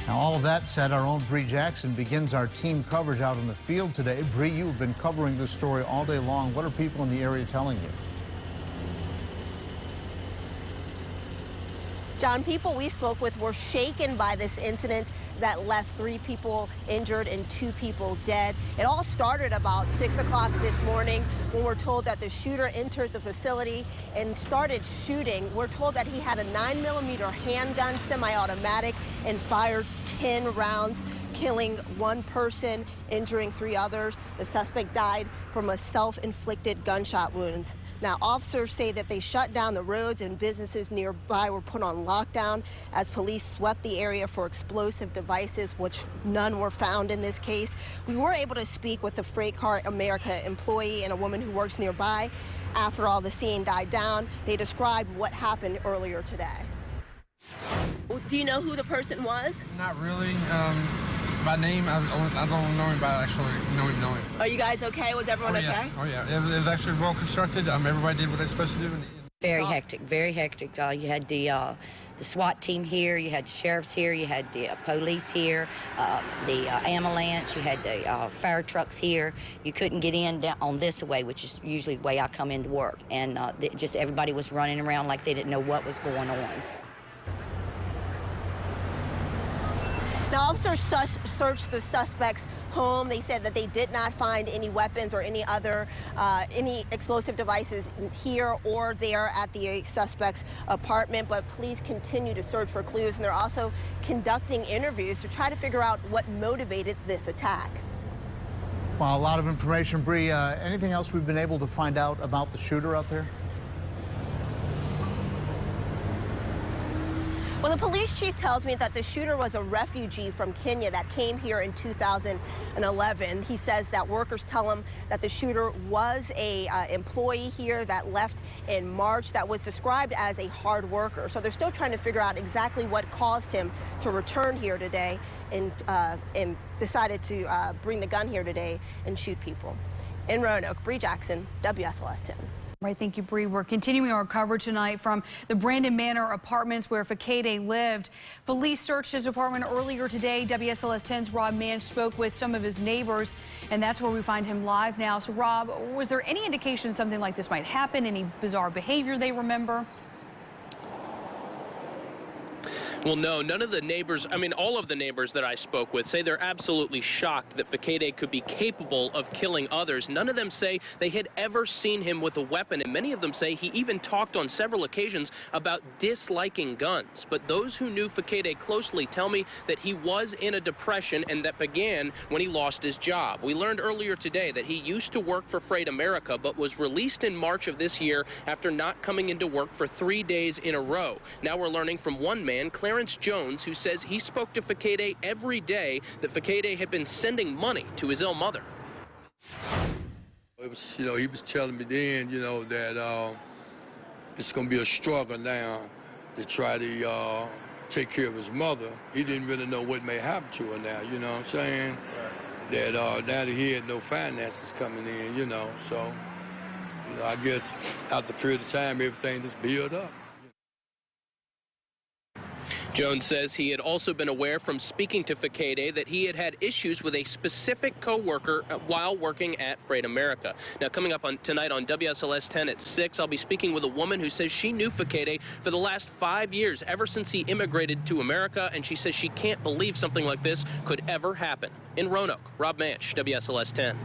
Now, all of that said, our own Bree Jackson begins our team coverage out in the field today. Bree, you have been covering this story all day long. What are people in the area telling you? John, people we spoke with were shaken by this incident that left 3 people injured and 2 people dead. It all started about 6 o'clock this morning when we're told that the shooter entered the facility and started shooting. We're told that he had a 9mm handgun, semi-automatic, and fired 10 rounds, killing 1 person, injuring 3 others. The suspect died from a self-inflicted gunshot wounds. Now, officers say that they shut down the roads and businesses nearby were put on lockdown as police swept the area for explosive devices, which none were found in this case. We were able to speak with the Freight Car America employee and a woman who works nearby. After all the scene died down, they described what happened earlier today. Do you know who the person was? Not really. By name, I don't know him by actually know him. Are you guys okay? Was everyone okay? Oh yeah, it was actually well constructed. Everybody did what they're supposed to do. Very hectic, very hectic. You had the SWAT team here, you had the sheriffs here, you had the police here, the ambulance, you had the fire trucks here. You couldn't get in down on this way, which is usually the way I come into work. And just everybody was running around like they didn't know what was going on. Now, officers searched the suspect's home. They said that they did not find any weapons or any other any explosive devices here or there at the suspect's apartment, but police continue to search for clues, and they're also conducting interviews to try to figure out what motivated this attack. Well, a lot of information, Bree. Anything else we've been able to find out about the shooter out there? Well, the police chief tells me that the shooter was a refugee from Kenya that came here in 2011. He says that workers tell him that the shooter was a employee here that left in March that was described as a hard worker. So they're still trying to figure out exactly what caused him to return here today and decided to bring the gun here today and shoot people. In Roanoke, Bree Jackson, WSLS 10. Right, thank you, Bree. We're continuing our coverage tonight from the Brandon Manor apartments where Fakade lived. Police searched his apartment earlier today. WSLS 10's Rob Manch spoke with some of his neighbors, and that's where we find him live now. So, Rob, was there any indication something like this might happen? Any bizarre behavior they remember? Well, no, none of the neighbors, I mean, all of the neighbors that I spoke with say they're absolutely shocked that Fakade could be capable of killing others. None of them say they had ever seen him with a weapon, and many of them say he even talked on several occasions about disliking guns. But those who knew Fakade closely tell me that he was in a depression, and that began when he lost his job. We learned earlier today that he used to work for Freight America, but was released in March of this year after not coming into work for 3 days in a row. Now we're learning from one man, Clarence Jones, who says he spoke to Fakade every day, that Fakade had been sending money to his ill mother. It was, he was telling me then, that it's going to be a struggle now to try to take care of his mother. He didn't really know what may happen to her now, you know what I'm saying? That now that he had no finances coming in, so, I guess after a period of time, everything just built up. Jones says he had also been aware from speaking to Fakade that he had had issues with a specific co-worker while working at Freight America. Now, coming up tonight on WSLS 10 at 6, I'll be speaking with a woman who says she knew Fakade for the last 5 years, ever since he immigrated to America, and she says she can't believe something like this could ever happen. In Roanoke, Rob Manch, WSLS 10.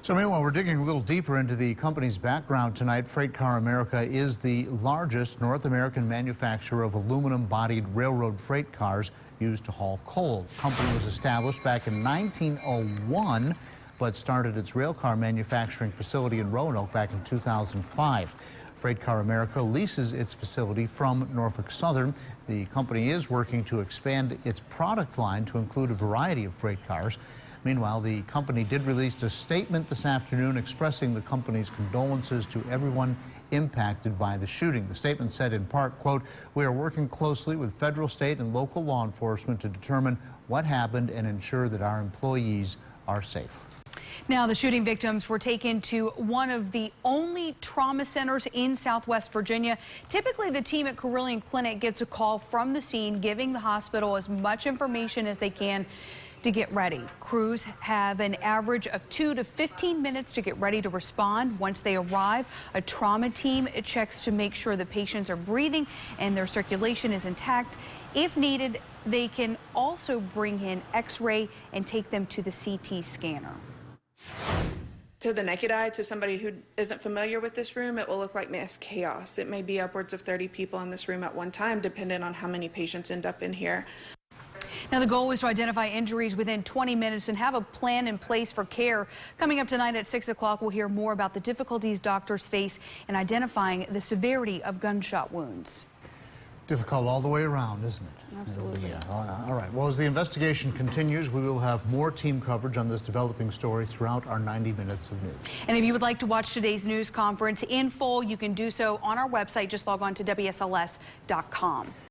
So meanwhile, we're digging a little deeper into the company's background tonight. Freight Car America is the largest North American manufacturer of aluminum-bodied railroad freight cars used to haul coal. The company was established back in 1901, but started its railcar manufacturing facility in Roanoke back in 2005. Freight Car America leases its facility from Norfolk Southern. The company is working to expand its product line to include a variety of freight cars. Meanwhile, the company did release a statement this afternoon expressing the company's condolences to everyone impacted by the shooting. The statement said in part, quote, "We are working closely with federal, state, and local law enforcement to determine what happened and ensure that our employees are safe." Now, the shooting victims were taken to one of the only trauma centers in Southwest Virginia. Typically, the team at Carilion Clinic gets a call from the scene, giving the hospital as much information as they can to get ready. Crews have an average of 2 to 15 minutes to get ready to respond. Once they arrive, a trauma team checks to make sure the patients are breathing and their circulation is intact. If needed, they can also bring in X-ray and take them to the CT scanner. To the naked eye, to somebody who isn't familiar with this room, it will look like mass chaos. It may be upwards of 30 people in this room at one time, depending on how many patients end up in here. Now, the goal was to identify injuries within 20 minutes and have a plan in place for care. Coming up tonight at 6 o'clock, we'll hear more about the difficulties doctors face in identifying the severity of gunshot wounds. Difficult all the way around, isn't it? Absolutely. Yeah. All right. Well, as the investigation continues, we will have more team coverage on this developing story throughout our 90 minutes of news. And if you would like to watch today's news conference in full, you can do so on our website. Just log on to WSLS.com.